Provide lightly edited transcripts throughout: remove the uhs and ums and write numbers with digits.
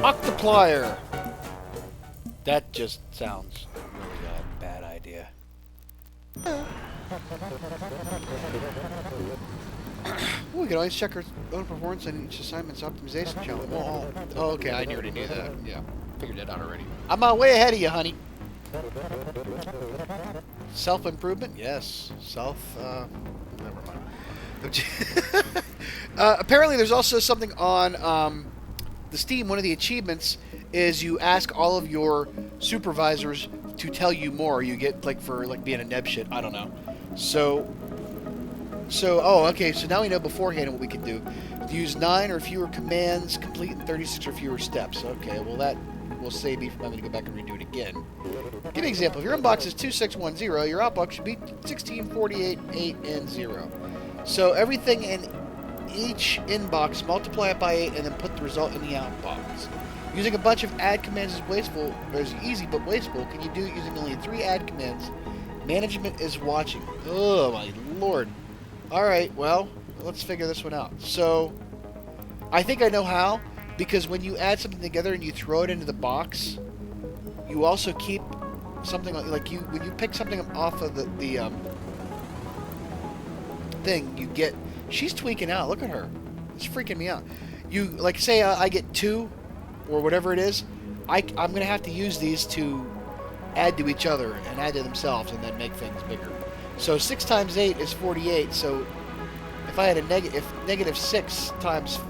Octoplier! That just sounds really a bad idea. Ooh, we can always check our own performance on each assignment's optimization challenge. Oh, okay, I already knew that. Yeah, figured that out already. I'm way ahead of you, honey. Self-improvement? Yes. Never mind. Apparently there's also something on the Steam. One of the achievements is you ask all of your supervisors to tell you more. You get, like, for, like, being a neb shit. I don't know. Oh, okay, so now we know beforehand what we can do. Use 9 or fewer commands, complete in 36 or fewer steps. Okay, well that will save me from having to go back and redo it again. Give me an example. If your inbox is 2610, your outbox should be 1648, 8, and 0. So everything in each inbox, multiply it by 8, and then put the result in the outbox. Using a bunch of add commands is wasteful, or is easy but wasteful. Can you do it using only 3 add commands? Management is watching. Oh my lord. Alright, well, let's figure this one out. So, I think I know how, because when you add something together and you throw it into the box, you also keep something like when you pick something off of the thing, you get. She's tweaking out. Look at her. It's freaking me out. You like say I get 2 or whatever it is. I'm gonna have to use these to add to each other and add to themselves and then make things bigger. So 6 times 8 is 48. So if I had negative 6 times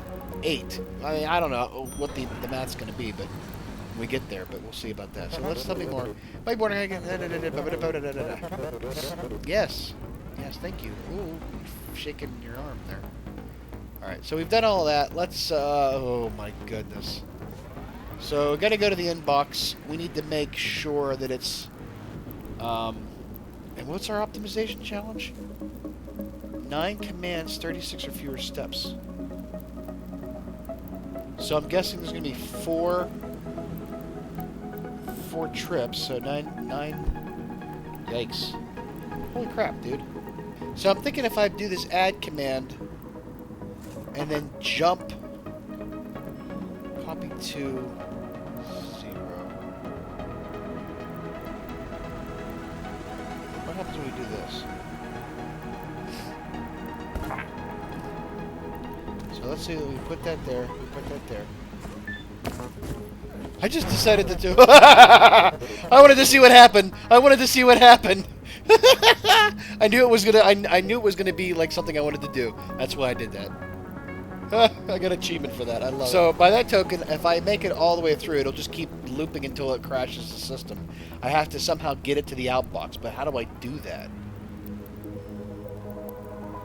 8, I mean I don't know what the math's gonna be, but when we get there. But we'll see about that. So let's tell me more. Yes. Yes, thank you. Ooh, shaking your arm there. Alright, so we've done all that. Let's, oh my goodness. So, we're gonna go to the inbox. We need to make sure that it's, and what's our optimization challenge? 9 commands, 36 or fewer steps. So I'm guessing there's gonna be 4 trips, so 9, yikes. Holy crap, dude. So I'm thinking if I do this add command and then jump copy to 0. What happens when we do this? So let's see, we put that there, we put that there. I just decided to do I wanted to see what happened. I wanted to see what happened. I knew it was gonna. I knew it was gonna be like something I wanted to do. That's why I did that. I got achievement for that. I love it. So by that token, if I make it all the way through, it'll just keep looping until it crashes the system. I have to somehow get it to the outbox, but how do I do that?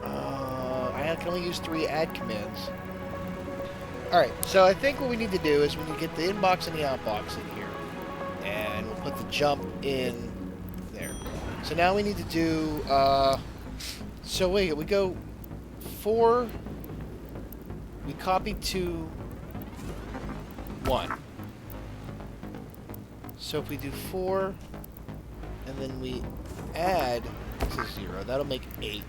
I can only use 3 add commands. All right. So I think what we need to do is we need to get the inbox and the outbox in here, and we'll put the jump in there. So now we need to do, so wait, we go 4, we copy to 1. So if we do 4, and then we add to 0, that'll make 8.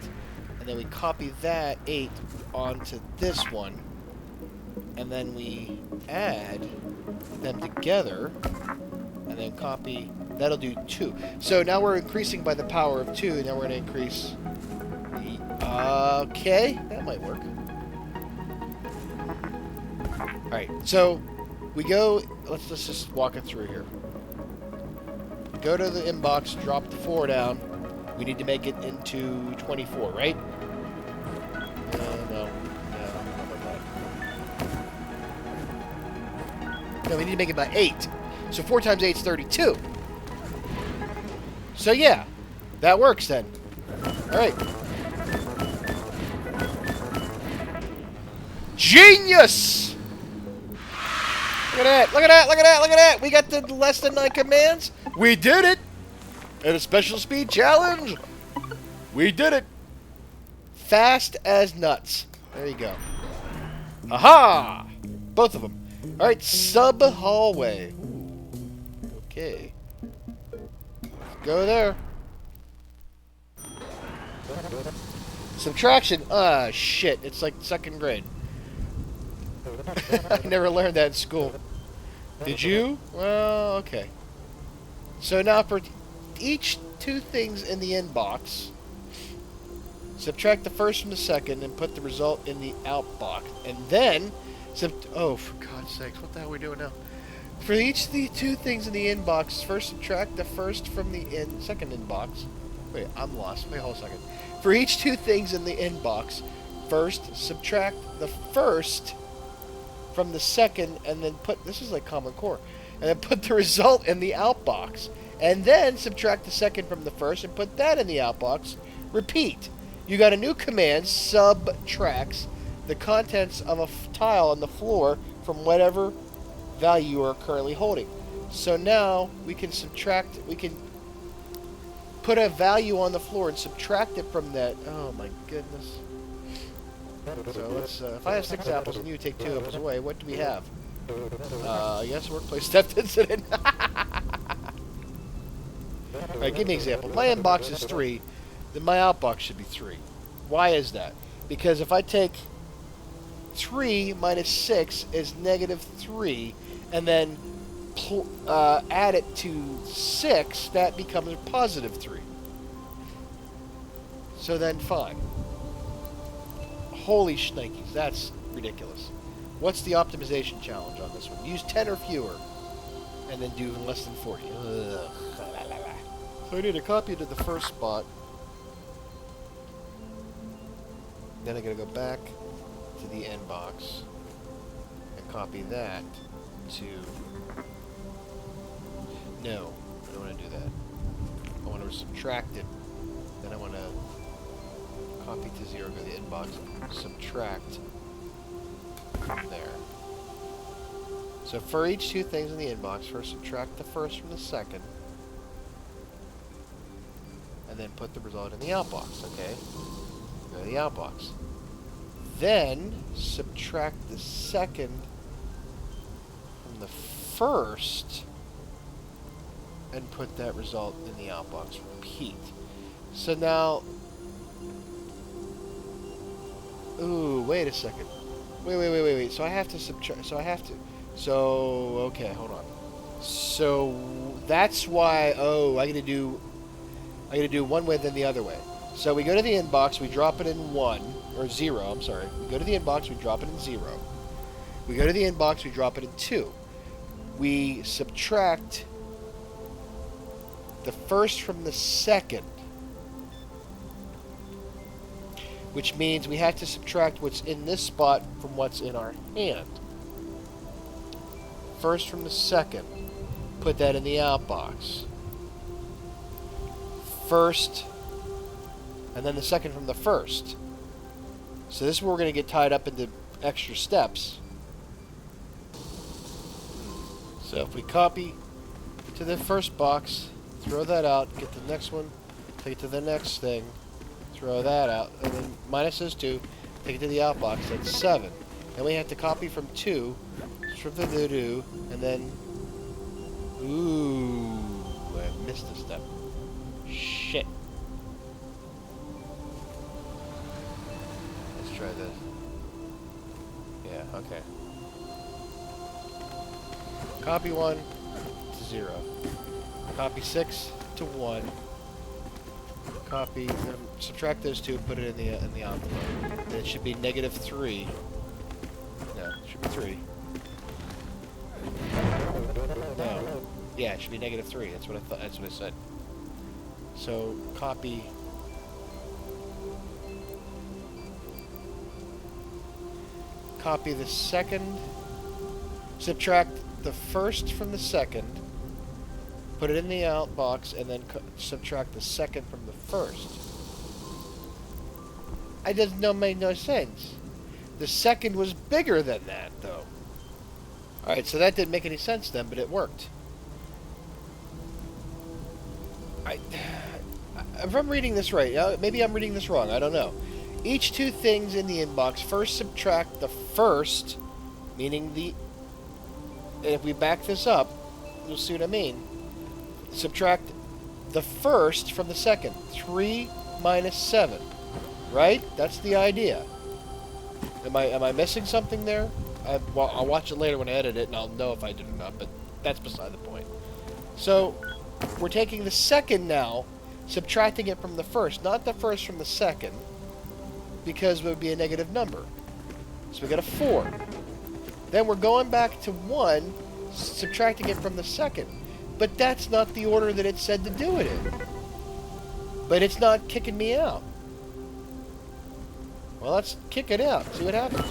And then we copy that 8 onto this one, and then we add them together, and then copy. That'll do 2. So now we're increasing by the power of 2. Now we're going to increase. Okay, that might work. All right, so we go. Let's just walk it through here. Go to the inbox, drop the 4 down. We need to make it into 24, right? No, we need to make it by 8. So 4 times 8 is 32. So yeah, that works then. Alright. Genius! Look at that, look at that, look at that, look at that! We got the less than 9 commands. We did it! And a special speed challenge! We did it! Fast as nuts. There you go. Aha! Both of them. Alright, sub-hallway. Okay. Go there. Subtraction. Ah, shit. It's like 2nd grade. I never learned that in school. Did you? Well, okay. So now for each two things in the inbox, subtract the first from the second and put the result in the outbox. And then, oh, for God's sakes, what the hell are we doing now? For each of the two things in the inbox, first subtract the first from the second inbox. Wait, I'm lost. Wait, hold a second. For each two things in the inbox, first subtract the first from the second, and then put, this is like Common Core, and then put the result in the outbox. And then subtract the second from the first and put that in the outbox. Repeat. You got a new command, subtracts the contents of a tile on the floor from whatever value you are currently holding. So now we can subtract, we can put a value on the floor and subtract it from that. Oh my goodness. So let's, if I have 6 apples and you take 2 apples away, what do we have? I guess workplace theft incident. Alright, give me an example. My inbox is 3, then my outbox should be 3. Why is that? Because if I take 3 minus 6 is negative 3, and then add it to 6, that becomes a positive 3. So then fine. Holy shnikes, that's ridiculous. What's the optimization challenge on this one? Use 10 or fewer, and then do less than 40. Ugh. So I need to copy it to the first spot. Then I'm going to go back to the inbox and copy that to... No, I don't want to do that. I want to subtract it. Then I want to copy to 0, go to the inbox, and subtract from there. So for each two things in the inbox, first subtract the first from the second, and then put the result in the outbox, okay? Go to the outbox. Then subtract the second from the first and put that result in the outbox. Repeat. So now... Ooh, wait a second. Wait. So I have to subtract... So, okay, hold on. So, that's why... Oh, I gotta do one way then the other way. So we go to the inbox, we drop it in 1, or 0, I'm sorry. We go to the inbox, we drop it in 0. We go to the inbox, we drop it in 2. We subtract the first from the second, which means we have to subtract what's in this spot from what's in our hand. First from the second, put that in the outbox. First, and then the second from the first. So this is where we're going to get tied up into extra steps. So if we copy to the first box, throw that out, get the next one, take it to the next thing, throw that out, and then minus those 2, take it to the outbox, that's 7. Then we have to copy from 2, from the doo-doo, and then... Ooh, I missed a step. Shit. Let's try this. Yeah, okay. Copy 1 to 0. Copy 6 to 1. Copy, subtract those 2, put it in the envelope. And it should be negative 3. No, it should be 3. No. Yeah, it should be negative 3. That's what I thought. That's what I said. So copy. Copy the second. Subtract the first from the second. Put it in the outbox, and then subtract the second from the first. It doesn't make no sense. The second was bigger than that, though. Alright, so that didn't make any sense then, but it worked. If I'm reading this right, maybe I'm reading this wrong, I don't know. Each two things in the inbox, first subtract the first, meaning the... And if we back this up, you'll see what I mean. Subtract the first from the second. 3 minus 7. Right? That's the idea. Am I missing something there? Well, I'll watch it later when I edit it, and I'll know if I did or not, but that's beside the point. So, we're taking the second now, subtracting it from the first, not the first from the second, because it would be a negative number. So we got a 4. Then we're going back to 1, subtracting it from the second. But that's not the order that it said to do it in. But it's not kicking me out. Well, let's kick it out. See what happens.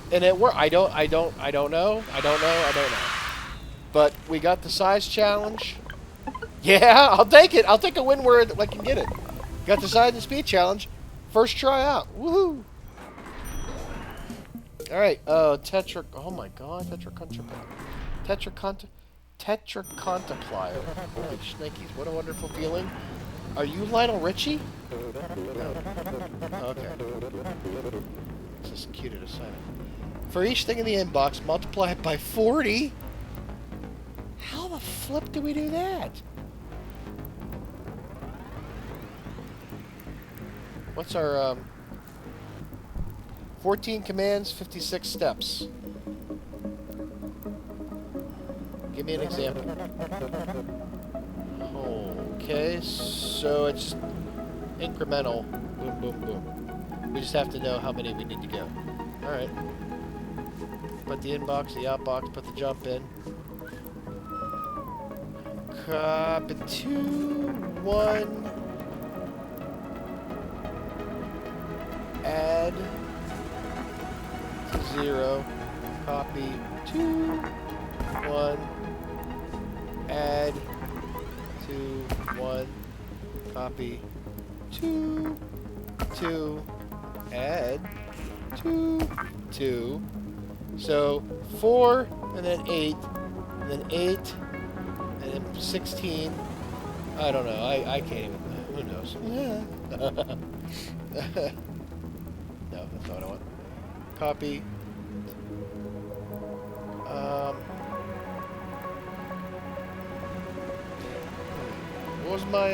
And it worked. I don't know. But we got the size challenge. Yeah, I'll take it. I'll take a win where I can get it. Got the size and speed challenge. First try out. Woohoo! All right. Oh my God. Tetracontiplier. Holy shnikes! What a wonderful feeling. Are you Lionel Richie? No. Okay. This is cute at a sign. For each thing in the inbox, multiply it by 40. How the flip do we do that? What's our 14 commands, 56 steps. Give me an example. Okay, so it's incremental. Boom, boom, boom. We just have to know how many we need to go. Alright. Put the inbox, the outbox, put the jump in. Copy 2, 1. Add to 0. Copy 2, 1. Add to 1. Copy 2, 2. Add 2, 2. So 4 and then 8 and then 8 and then 16. I don't know. I can't even. Who knows? No, that's not what I want. Copy. What was my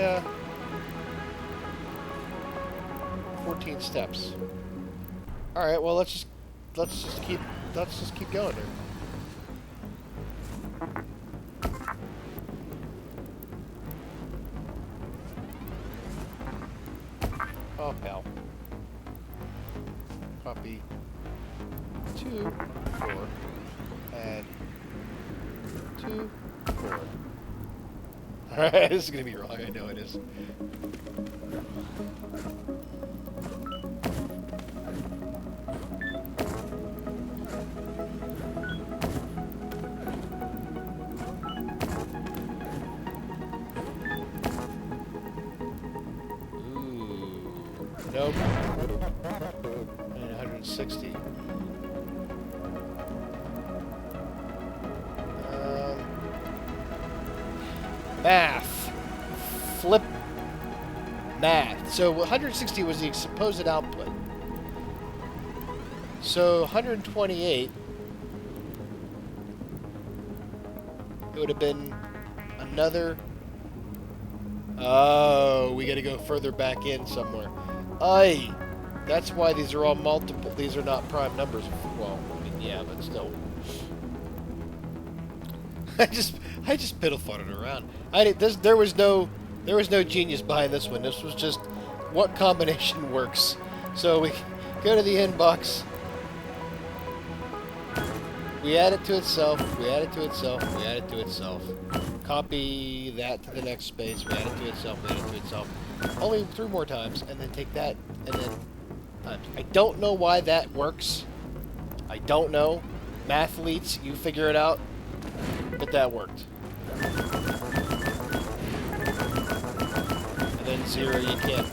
14 steps? All right. Well, let's just keep going here. Oh hell. Copy 2, 4. Add 2, 4. Alright, this is gonna be wrong, I know it is. Nope. And 160. Math. Flip math. So 160 was the supposed output. So 128, it would have been another. Oh, we got to go further back in somewhere. Aye, that's why these are all multiple. These are not prime numbers. Well, I mean, yeah, but still. I just piddle farted around. There was no genius behind this one. This was just what combination works. So we go to the inbox. We add it to itself. We add it to itself. We add it to itself. Copy that to the next space. We add it to itself. We add it to itself. Only 3 more times, and then take that, and then times. I don't know why that works. I don't know. Mathletes, you figure it out. But that worked. And then 0, you can't.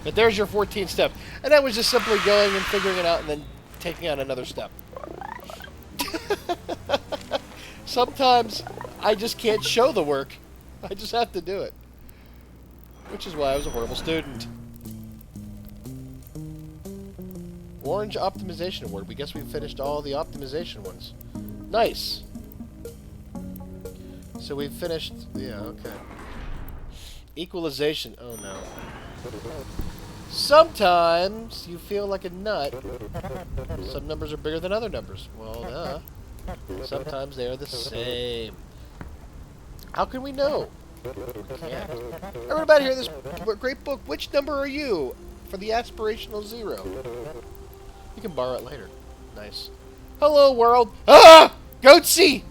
But there's your 14 steps. And that was just simply going and figuring it out and then taking out another step. Sometimes I just can't show the work. I just have to do it. Which is why I was a horrible student. Orange Optimization Award. We guess we finished all the optimization ones. Nice. So we've finished... Yeah, okay. Equalization. Oh no. Sometimes you feel like a nut. Some numbers are bigger than other numbers. Well, sometimes they are the same. How can we know? We can't. Everybody here, this great book. Which number are you for the aspirational 0? You can borrow it later. Nice. Hello, world. Ah! Goatsy!